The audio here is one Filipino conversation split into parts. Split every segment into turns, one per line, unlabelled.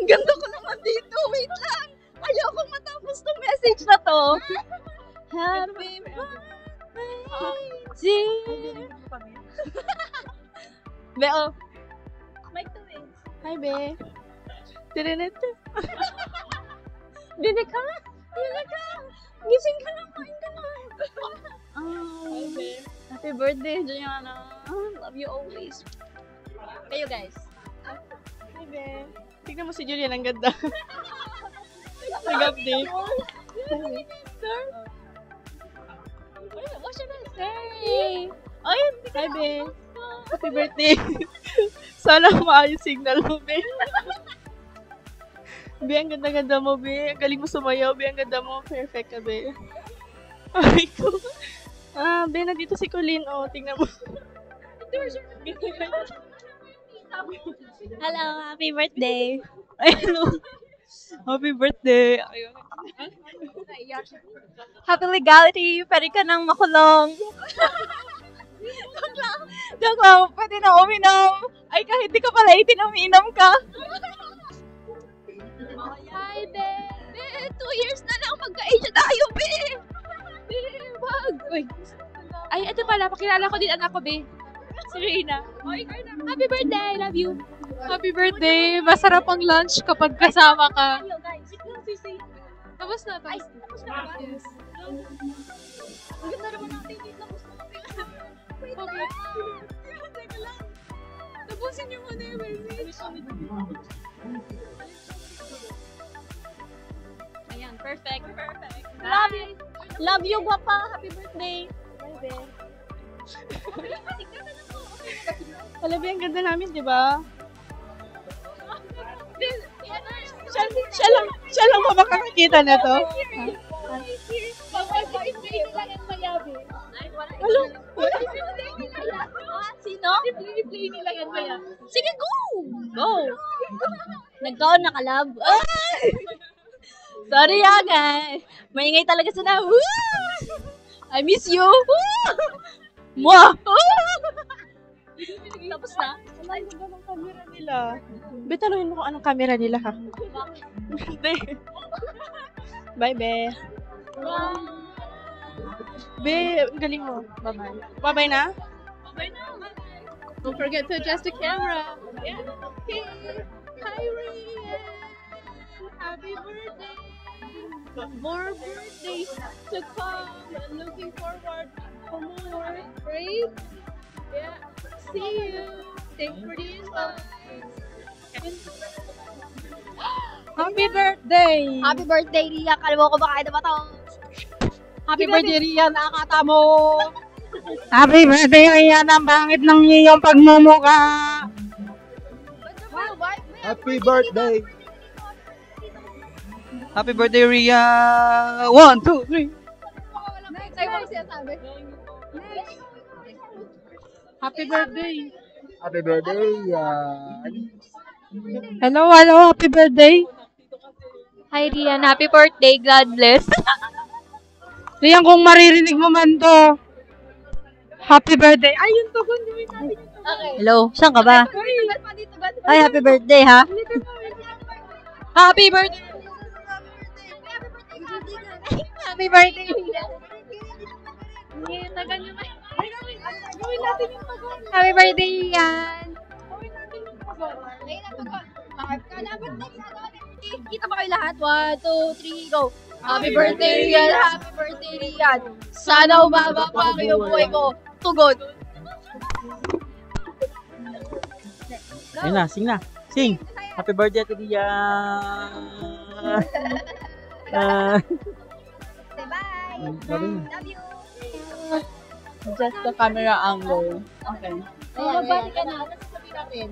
Ang ganda ko naman dito. Wait lang. Ayoko matapos tong message na to. Happy birthday, dear. Be, oh. Mic to eh.
Hi, Be. Tirinet.
Bebe ka? Bebe ka? Gising ka na, kain ka na. Happy birthday, Juliana. Love you always. Kayo guys.
Hi, Be. Tignan mo si Julian, ang ganda. Nag-update.
What should I say? Ay,
Hi, Be. Happy birthday. Sana maayos signal mo, Be. Be, ang ganda-ganda mo, Be. Ang galing mo sumayaw, Be. Ang ganda mo. Perfect ka, Be. Ay, ko. Be, nandito si Colleen. Oh, tingnan mo.
hello, happy birthday.
Hello. Happy birthday. Ayun.
Happy legality. Pwede ka nang makulong. Joke lang. Joke lang. Pwede na uminom. Ay, kahit di ka pala 18, umiinom ka. Hi, Be. Be, 2 years na lang magka-age tayo, Be. Be, wag. Uy. Ay, ito pala. Pakilala ko din anak ko, Be. Si Reina. Oh, ikaw na. Happy birthday. I love you.
Happy birthday! Masarap ang lunch kapag kasama ka.
Hello, guys.
Tapos na,
Ay,
tapos.
tapos na ba?
Yes.
Ang ganda naman natin dito. Tapos na kami. Wait
Okay.
lang. Teka lang.
Tapusin niyo muna yung message.
Ayan, perfect. Perfect. Love you. Love you, guwapa. Happy birthday. Bye, Be.
Wala, Be, ang ganda namin, di ba? Siya lang ba makakakita na to?
Hello? Sino?
I-play nila yan kaya.
Sige, go! Go! Nag-go na kalab. Sorry guys. Maingay talaga sila. Woo! I miss you. Mwah! Tapos na?
Wala, yung ganda ng camera nila. Be, taluhin mo kung anong camera nila, ha? Be. Bye, Be. Be, ang galing mo. Bye-bye. Bye-bye na?
Don't forget to adjust the camera.
Yeah. Okay. Hi, Rian. Happy birthday. More birthdays to come. I'm looking forward for more. Right? Yeah. See you. Thanks for the invite. Happy birthday!
Happy birthday, Ria. Kalimutan ko baka na ba to?
Happy birthday, Rian. Nakakata mo.
Happy birthday, Rian. Ang bangit ng iyong pagmumuka.
Happy birthday!
Happy birthday, Ria! 1, 2, 3.
Happy birthday.
Happy birthday, Rian!
Hello, happy birthday.
Hi, Rian. Happy birthday. God bless.
Rian, kung maririnig mo man to, happy birthday. Ay, yun to, gawin natin.
Hello. Saan ka ba? Ay, happy birthday, ha? Happy birthday. Happy birthday. Tagal nyo ba?
Gawin natin yung pag-on.
Happy birthday, Rian.
Gawin natin yung pag-on.
Kita ba kayo lahat? 1, 2, 3, go. Happy birthday, Rian. Happy birthday, Rian. Sana umaba pa ang iyong buhay ko. Tugon.
Ayun na, sing na. Sing! Happy birthday to Ria!
Bye.
Sabi na.
Love you.
Just the camera angle. Okay.
Magbati ka na.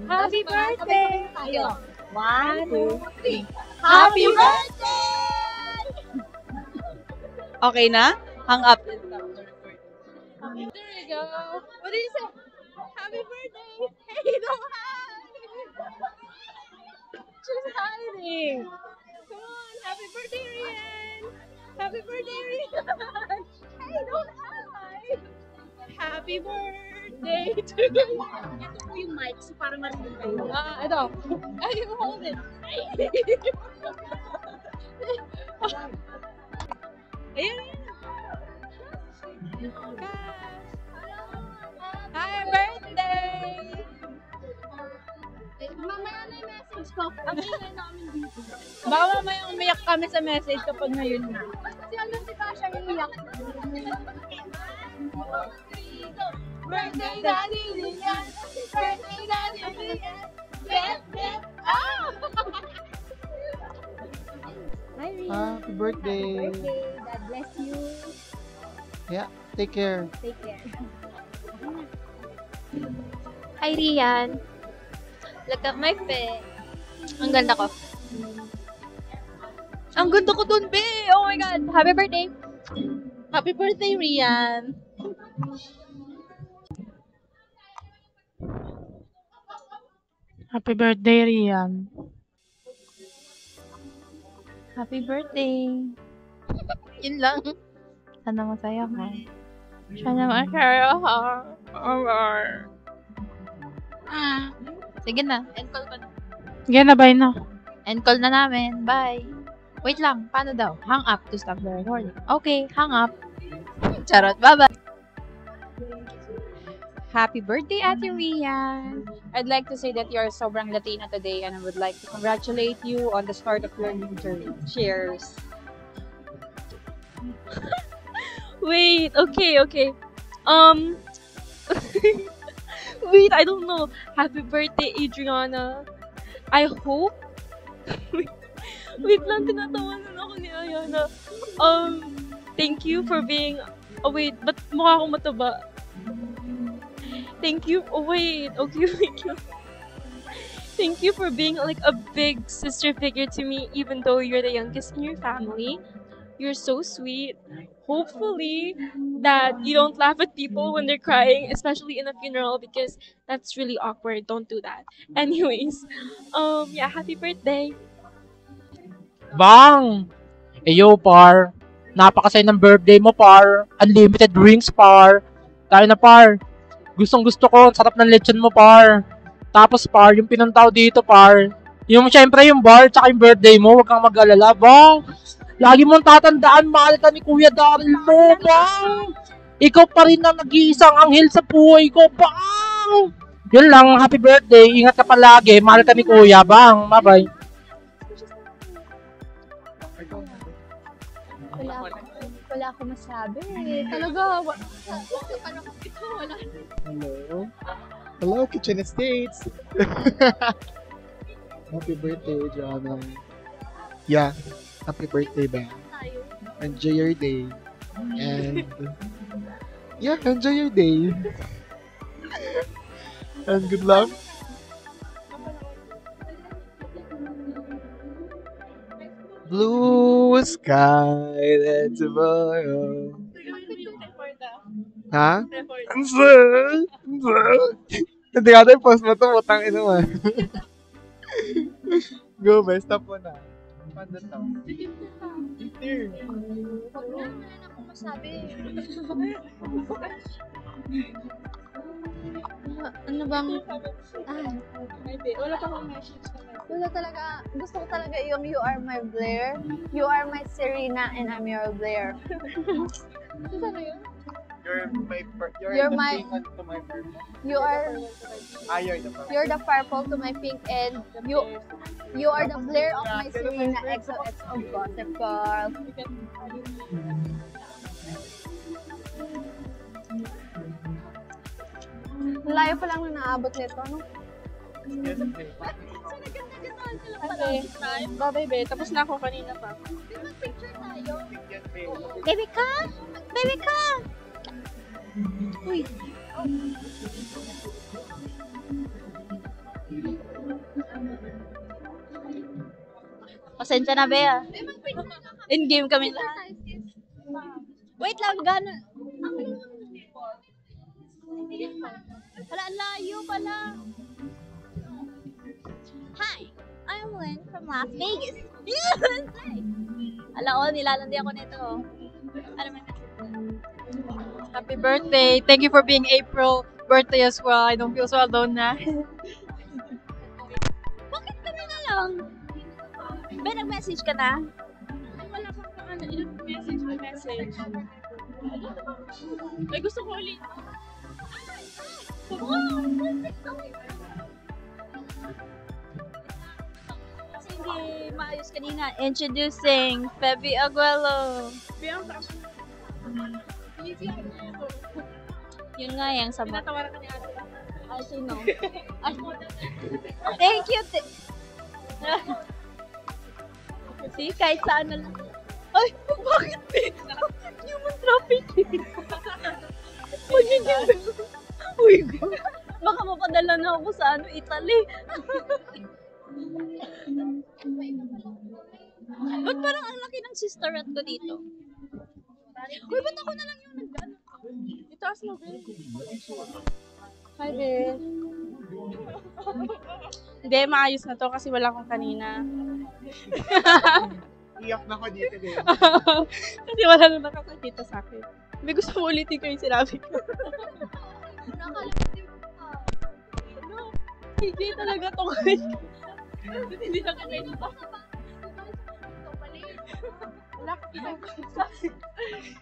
Happy birthday. Tayo. 1, 2, 3. Happy birthday!
Okay na? Hang up.
There you go. What did you say? Happy birthday. Hey, don't hide. She's hiding. Come on. Happy birthday, Rian. Happy birthday, Rian. Hey, don't hide. Happy birthday. birthday to you.
Ito po yung mic, so para marinig kayo.
Ito. Ay, you hold it. Ayan. Happy birthday!
Mamaya na yung message ko. Ang ingay namin dito.
Baka mamaya umiyak kami sa message kapag ngayon na.
Si ano si Pasha yung iyak. Birthday Daddy Lian! Birthday Daddy Lian! Bet, bet! Hi, Rian.
Happy birthday.
Birthday. God bless you.
Yeah, take care.
Take care.
Hi, Rian. Look at my face. Ang ganda ko. Ang ganda ko dun, be! Oh my God! Happy birthday! Happy birthday, Rian!
Happy birthday, Rian.
Happy birthday! Yun lang. Sana masaya ka. Sana masaya ka. Sige na. End call pa na.
Sige na, bye na.
End call na namin. Bye. Wait lang. Paano daw? Hang up to stop the recording. Okay. Hang up. Charot. Bye-bye. Happy birthday, Ate Rian. I'd like to say that you are sobrang Latina today and I would like to congratulate you on the start of your new journey. Cheers. Wait, okay. Wait, I don't know. Happy birthday, Adriana. I hope. Wait lang, tinatawanan ako ni Ayana. Thank you for being... Oh, wait, ba't mukha akong mataba? Thank you. Oh, wait. Okay, thank you. Thank you for being like a big sister figure to me, even though you're the youngest in your family. You're so sweet. Hopefully that you don't laugh at people when they're crying, especially in a funeral, because that's really awkward. Don't do that. Anyways, yeah, happy birthday.
Bang! Eyo, par. Napakasaya ng birthday mo, par. Unlimited drinks, par. Tayo na, par. Gustong-gusto ko. Sarap ng lechon mo, par. Tapos, par, yung pinuntaw dito, par. Yung, syempre, yung bar, tsaka yung birthday mo. Huwag kang mag-alala, bang. Lagi mong tatandaan, mahal ka ni Kuya Daryl mo, bang. Ikaw pa rin na nag-iisang anghel sa buhay ko, bang. Yun lang, happy birthday. Ingat ka palagi. Mahal ka ni Kuya, bang. Bye-bye.
Wala akong masabi. Talaga, wala.
Hello. Hello, Kitchen Estates. Happy birthday, Joanna. Yeah, happy birthday, ba? Enjoy your day. And yeah, enjoy your day. And good luck. Blue sky and tomorrow. Ha? Hindi ka tayo post mo ito, utang ina mo. Go, best. Stop mo na. Panda to.
Wala akong masabi. Ano bang...
Wala pa akong message naman.
Wala talaga. Gusto ko talaga yung You Are My Blair. You are my Serena and I'm your Blair. Ano yun? You're my
to my purple.
You are... You're the purple to my pink and you are the Blair of my Serena XOXO Gossip Girl. Layo pa lang na naabot nito, no?
Okay. Bye, babe. Tapos na ako kanina pa.
Picture tayo. Baby ka? Baby ka? Uy.
Pasensya na, Bea. In-game kami lahat.
Wait lang, gano'n. Wala, layo pala. Hi, I'm Lynn from Las Vegas. USA. Ala, nilalandi ako nito. Ano man
Happy birthday. Thank you for being April
birthday as well. I don't feel so alone na.
Bakit kami na lang? Ben, nag-message ka na?
Wala pang ano, message. May gusto ko ulit.
Kasi hindi maayos kanina. Introducing Feby Aguelo.
Bianca.
Yun nga yung sa
Pinatawaran ka ni ate.
Ay, sino? Ay, thank you. See, kahit saan na lang. Ay, bakit human trafficking? Uy, baka mapadala na ako sa Italy. Ba't parang ang laki ng sisterette ko dito? Uy, ba't ako na lang yung nag-ano?
Itaas mo, Ben.
Hi, Ben. Hindi, maayos na to kasi wala akong kanina.
Iyak na ko dito din.
Kasi wala na nakakakita sa akin. May gusto mo ulitin ko yung sinabi ko. Hindi talaga to kayo. Hindi na kayo ito.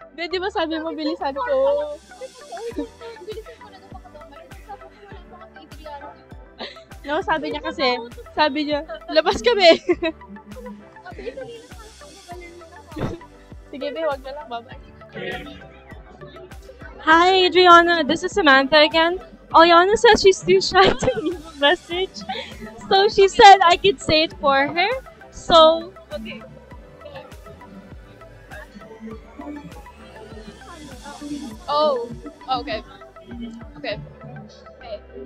Hindi, di ba sabi mo, bilisan ko? No, sabi niya, labas kami. Sige, be, wag na lang, bye-bye.
Hi, Adriana. This is Samantha again. Aliana says she's too shy to leave a message. So she said I could say it for her. So, okay.
Oh, okay. Okay.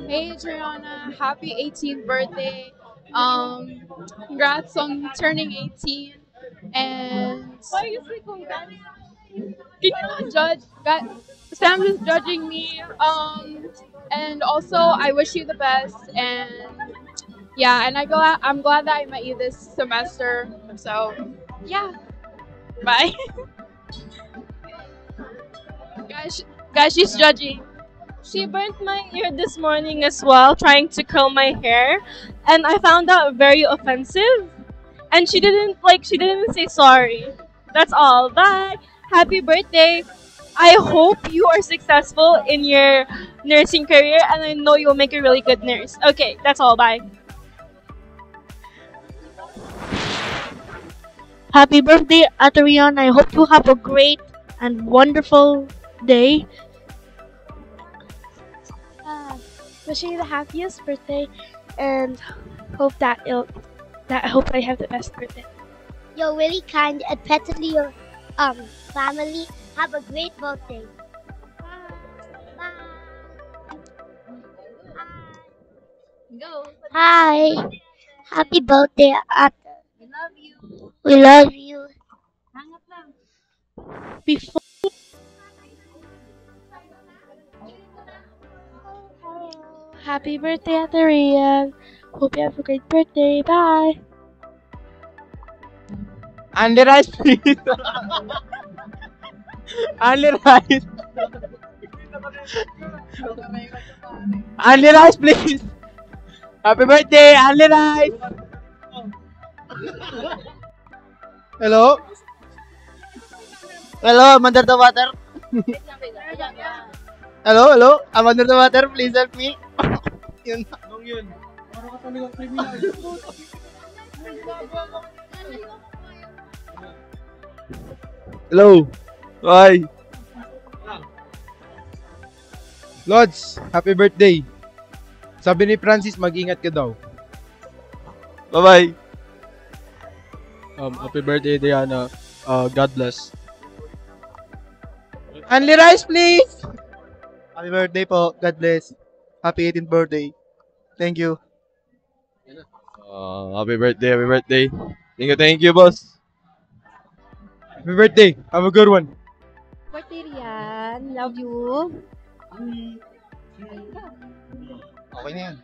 Hey, Adriana. Happy 18th birthday. Congrats on turning 18. And Sam is judging me. And also I wish you the best. And yeah, and I'm glad that I met you this semester. So yeah, bye. Guys, she's judging.
She burnt my ear this morning as well, trying to comb my hair, and I found that very offensive. And she didn't say sorry. That's all. Bye. Happy birthday. I hope you are successful in your nursing career, and I know you'll make a really good nurse. Okay, that's all. Bye.
Happy birthday, Adriana. I hope you have a great and wonderful day. Wishing you the happiest birthday, and hope that I hope I have the best birthday.
You're really kind, and especially your family. Have a great birthday. Bye.
Go.
Hi. Happy birthday, Ate.
I love you.
We love you.
Hangat lang.
Before Happy birthday, Adriana. Hope you have a great birthday. Bye.
Only rice, please. Only rice. Only rice, please. Happy birthday, only rice.
Hello? Hello, I'm under the water. Hello? I'm under the water. Please help me. Yun.
Yun. Para ka talagang criminal.
Hello. Hi.
Lods, happy birthday. Sabi ni Francis, mag-ingat ka daw.
Bye-bye.
Happy birthday, Diana. God bless.
Only rice, please. Happy birthday po. God bless. Happy 18th birthday. Thank you.
Happy birthday. Thank you, boss. Happy birthday. Have a good one.
Birthday, Rian. Love you.
Okay na yan.